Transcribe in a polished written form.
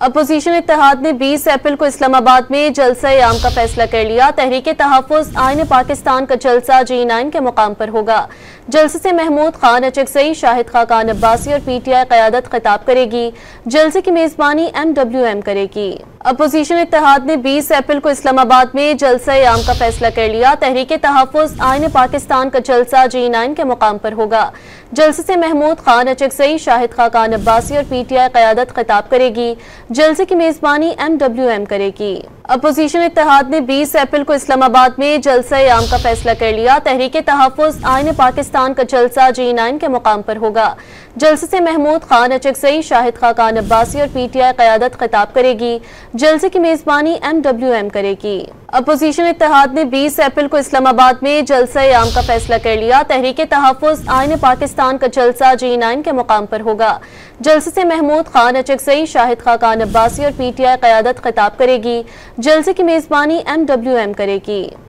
Opposition इत्तेहाद ने 20 अप्रैल को इस्लामाबाद में जलसा-ए-आम का फैसला कर लिया। तहरीक तहफ़्फ़ुज़ आईन पाकिस्तान का जलसा G9 के मुकाम पर होगा। जलसे से महमूद खान अचकज़ई, शाहिद खाकान अब्बासी और PTI क़यादत खिताब करेगी। जलसे की मेज़बानी MWM करेगी। अपोजिशन इत्तेहाद ने 20 अप्रैल को इस्लामाबाद में जलसा-ए-आम का फैसला कर लिया। तहरीक तहफ़्फ़ुज़ आईन पाकिस्तान का जलसा G9 के मुकाम पर होगा। जलसे से महमूद खान अचकज़ई, शाहिद खाकान अब्बासी और PTI क़यादत खिताब करेगी। जलसे की मेज़बानी MWM करेगी। अपोजिशन इत्तेहाद ने 20 अप्रैल को इस्लामाबाद में जलसा-ए-आम का फैसला कर लिया। तहरीक तहफ़्फ़ुज़ आईन पाकिस्तान का जलसा G9 के मुकाम पर होगा। जलसे से महमूद खान अचकज़ई, शाहिद खाकान अब्बासी और PTI क़यादत खिताब करेगी। जलसे की मेज़बानी MWM करेगी। अपोजिशन इत्तेहाद ने 20 अप्रैल को इस्लामाबाद में जलसा-ए-आम का फैसला कर लिया। तहरीक तहफ़्फ़ुज़ आईन पाकिस्तान का जलसा G9 के मुकाम पर होगा। जलसे से महमूद खान अचकज़ई, शाहिद खाकान अब्बासी और PTI क़यादत खिताब करेगी। जलसे की मेज़बानी MWM करेगी।